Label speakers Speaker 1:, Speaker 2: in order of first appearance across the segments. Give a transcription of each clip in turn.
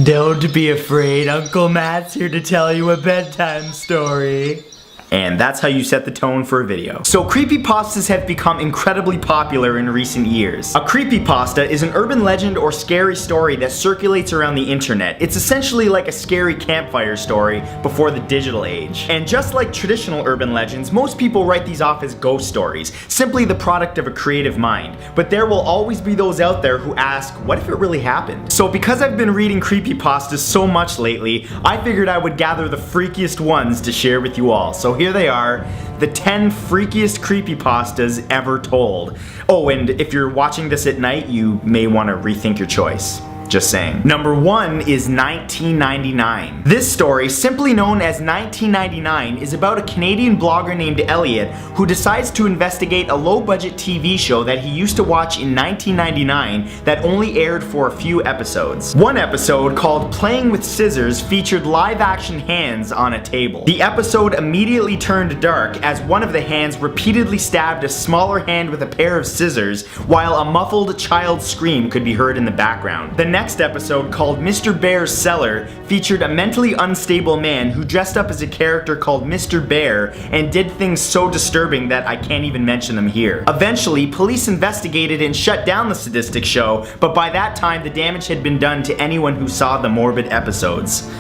Speaker 1: Don't be afraid, Uncle Matt's here to tell you a bedtime story. And that's how you set the tone for a video. So creepypastas have become incredibly popular in recent years. A creepypasta is an urban legend or scary story that circulates around the internet. It's essentially like a scary campfire story before the digital age. And just like traditional urban legends, most people write these off as ghost stories, simply the product of a creative mind. But there will always be those out there who ask, what if it really happened? So because I've been reading creepypastas so much lately, I figured I would gather the freakiest ones to share with you all. So here they are, the 10 freakiest creepypastas ever told. Oh, and if you're watching this at night, you may want to rethink your choice. Just saying. Number 1 is 1999. This story, simply known as 1999, is about a Canadian blogger named Elliot who decides to investigate a low-budget TV show that he used to watch in 1999 that only aired for a few episodes. One episode, called Playing with Scissors, featured live-action hands on a table. The episode immediately turned dark as one of the hands repeatedly stabbed a smaller hand with a pair of scissors, while a muffled child's scream could be heard in the background. The next episode, called Mr. Bear's Cellar, featured a mentally unstable man who dressed up as a character called Mr. Bear and did things so disturbing that I can't even mention them here. Eventually, police investigated and shut down the sadistic show, but by that time the damage had been done to anyone who saw the morbid episodes.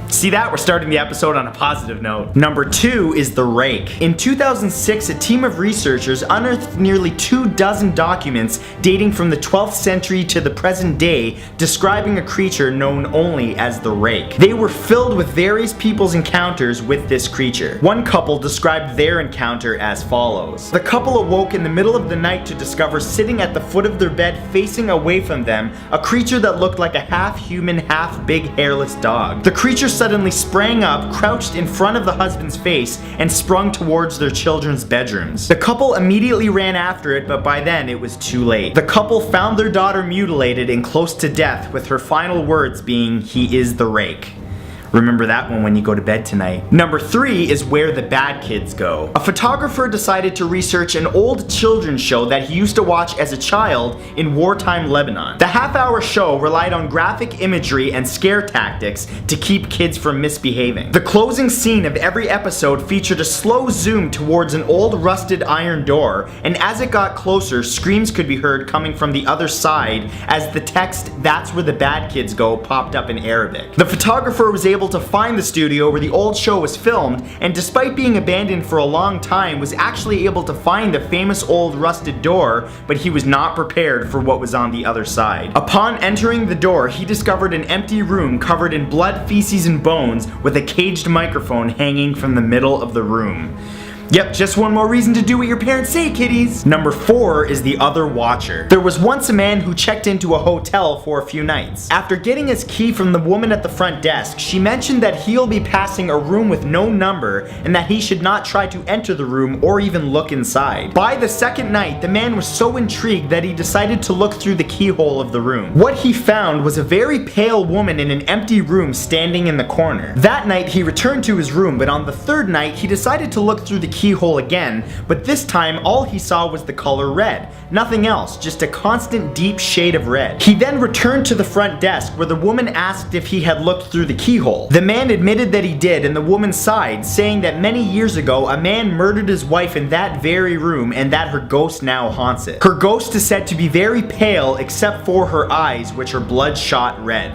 Speaker 1: See that? We're starting the episode on a positive note. Number 2 is the Rake. In 2006, a team of researchers unearthed nearly 24 documents dating from the 12th century to the present day describing a creature known only as the Rake. They were filled with various people's encounters with this creature. One couple described their encounter as follows. The couple awoke in the middle of the night to discover sitting at the foot of their bed facing away from them a creature that looked like a half-human, half-big hairless dog. The creature suddenly sprang up, crouched in front of the husband's face, and sprung towards their children's bedrooms. The couple immediately ran after it, but by then it was too late. The couple found their daughter mutilated and close to death, with her final words being, "He is the Rake." Remember that one when you go to bed tonight. Number 3 is Where the Bad Kids Go. A photographer decided to research an old children's show that he used to watch as a child in wartime Lebanon. The half-hour show relied on graphic imagery and scare tactics to keep kids from misbehaving. The closing scene of every episode featured a slow zoom towards an old rusted iron door, and as it got closer, screams could be heard coming from the other side as the text, "That's where the bad kids go," popped up in Arabic. The photographer was able to find the studio where the old show was filmed, and despite being abandoned for a long time, was actually able to find the famous old rusted door, but he was not prepared for what was on the other side. Upon entering the door, he discovered an empty room covered in blood, feces, and bones, with a caged microphone hanging from the middle of the room. Yep, just one more reason to do what your parents say, kiddies! Number 4 is The Other Watcher. There was once a man who checked into a hotel for a few nights. After getting his key from the woman at the front desk, she mentioned that he'll be passing a room with no number and that he should not try to enter the room or even look inside. By the second night, the man was so intrigued that he decided to look through the keyhole of the room. What he found was a very pale woman in an empty room standing in the corner. That night, he returned to his room, but on the third night, he decided to look through the keyhole again, but this time all he saw was the color red. Nothing else, just a constant deep shade of red. He then returned to the front desk where the woman asked if he had looked through the keyhole. The man admitted that he did, and the woman sighed, saying that many years ago a man murdered his wife in that very room and that her ghost now haunts it. Her ghost is said to be very pale except for her eyes, which are bloodshot red.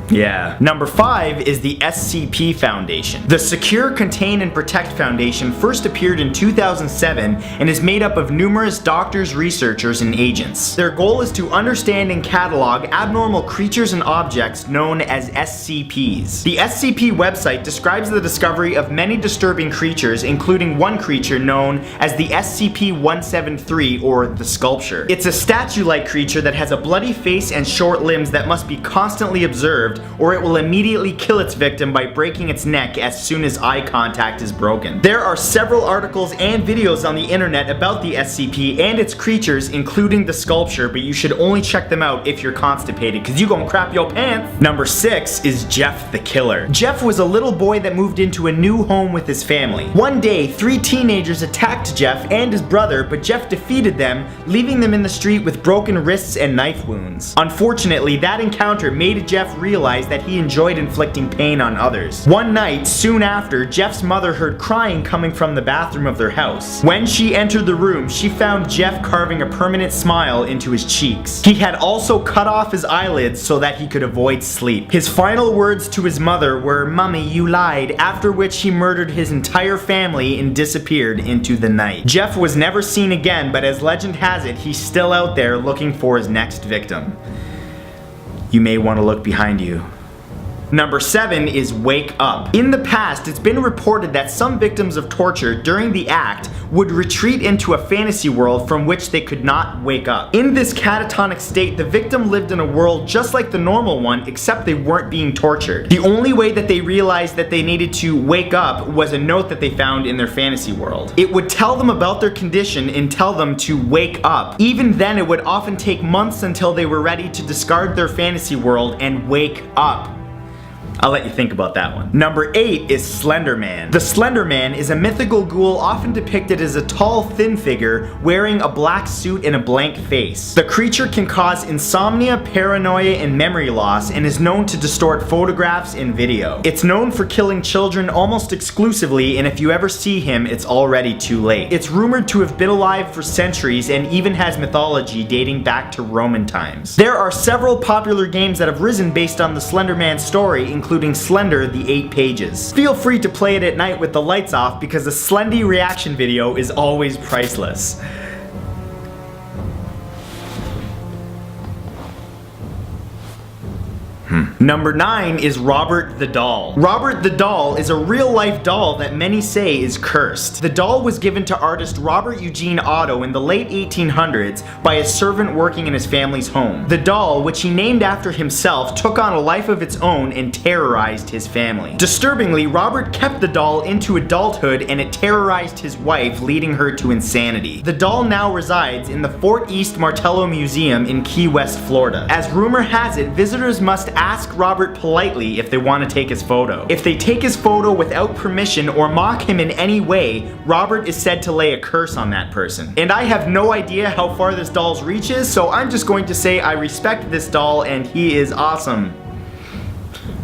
Speaker 1: Yeah. Number 5 is the SCP Foundation. The Secure, Contain, and Protect Foundation first appeared in 2007 and is made up of numerous doctors, researchers, and agents. Their goal is to understand and catalog abnormal creatures and objects known as SCPs. The SCP website describes the discovery of many disturbing creatures, including one creature known as the SCP-173, or the Sculpture. It's a statue-like creature that has a bloody face and short limbs that must be constantly observed, or it will immediately kill its victim by breaking its neck as soon as eye contact is broken. There are several articles and videos on the internet about the SCP and its creatures, including the Sculpture, but you should only check them out if you're constipated, cause you gonna crap your pants. Number 6 is Jeff the Killer. Jeff was a little boy that moved into a new home with his family. One day, 3 teenagers attacked Jeff and his brother, but Jeff defeated them, leaving them in the street with broken wrists and knife wounds. Unfortunately, that encounter made Jeff realize realized that he enjoyed inflicting pain on others. One night, soon after, Jeff's mother heard crying coming from the bathroom of their house. When she entered the room, she found Jeff carving a permanent smile into his cheeks. He had also cut off his eyelids so that he could avoid sleep. His final words to his mother were, "Mummy, you lied," after which he murdered his entire family and disappeared into the night. Jeff was never seen again, but as legend has it, he's still out there looking for his next victim. You may want to look behind you. Number 7 is Wake Up. In the past, it's been reported that some victims of torture during the act would retreat into a fantasy world from which they could not wake up. In this catatonic state, the victim lived in a world just like the normal one, except they weren't being tortured. The only way that they realized that they needed to wake up was a note that they found in their fantasy world. It would tell them about their condition and tell them to wake up. Even then, it would often take months until they were ready to discard their fantasy world and wake up. I'll let you think about that one. Number 8 is Slender Man. The Slender Man is a mythical ghoul often depicted as a tall, thin figure wearing a black suit and a blank face. The creature can cause insomnia, paranoia, and memory loss, and is known to distort photographs and video. It's known for killing children almost exclusively, and if you ever see him, it's already too late. It's rumored to have been alive for centuries and even has mythology dating back to Roman times. There are several popular games that have risen based on the Slender Man story, including Slender, the 8 Pages. Feel free to play it at night with the lights off because a Slendy reaction video is always priceless. Number 9 is Robert the Doll. Robert the Doll is a real-life doll that many say is cursed. The doll was given to artist Robert Eugene Otto in the late 1800s by a servant working in his family's home. The doll, which he named after himself, took on a life of its own and terrorized his family. Disturbingly, Robert kept the doll into adulthood and it terrorized his wife, leading her to insanity. The doll now resides in the Fort East Martello Museum in Key West, Florida. As rumor has it, visitors must ask Robert politely if they want to take his photo. If they take his photo without permission or mock him in any way, Robert is said to lay a curse on that person. And I have no idea how far this doll's reach is, so I'm just going to say I respect this doll and he is awesome.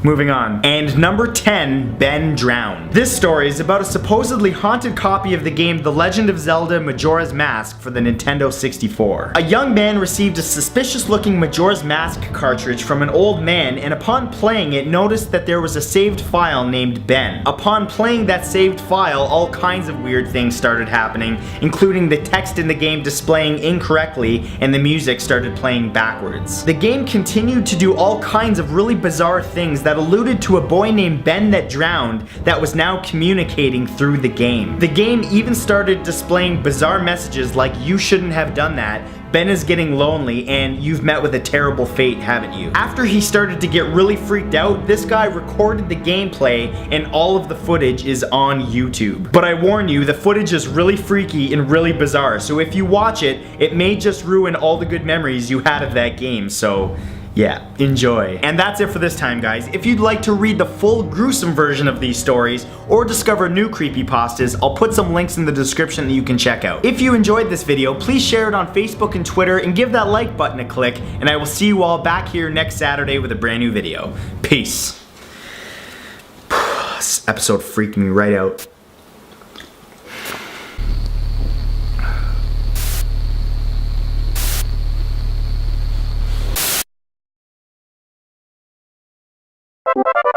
Speaker 1: Moving on. And number 10, Ben Drowned. This story is about a supposedly haunted copy of the game The Legend of Zelda Majora's Mask for the Nintendo 64. A young man received a suspicious looking Majora's Mask cartridge from an old man, and upon playing it noticed that there was a saved file named Ben. Upon playing that saved file, all kinds of weird things started happening, including the text in the game displaying incorrectly and the music started playing backwards. The game continued to do all kinds of really bizarre things that alluded to a boy named Ben that drowned that was now communicating through the game. The game even started displaying bizarre messages like "You shouldn't have done that," "Ben is getting lonely," and "You've met with a terrible fate, haven't you?" After he started to get really freaked out, this guy recorded the gameplay and all of the footage is on YouTube. But I warn you, the footage is really freaky and really bizarre, so if you watch it, it may just ruin all the good memories you had of that game, so yeah, enjoy. And that's it for this time, guys. If you'd like to read the full gruesome version of these stories or discover new creepypastas, I'll put some links in the description that you can check out. If you enjoyed this video, please share it on Facebook and Twitter and give that like button a click, and I will see you all back here next Saturday with a brand new video. Peace. This episode freaked me right out.
Speaker 2: You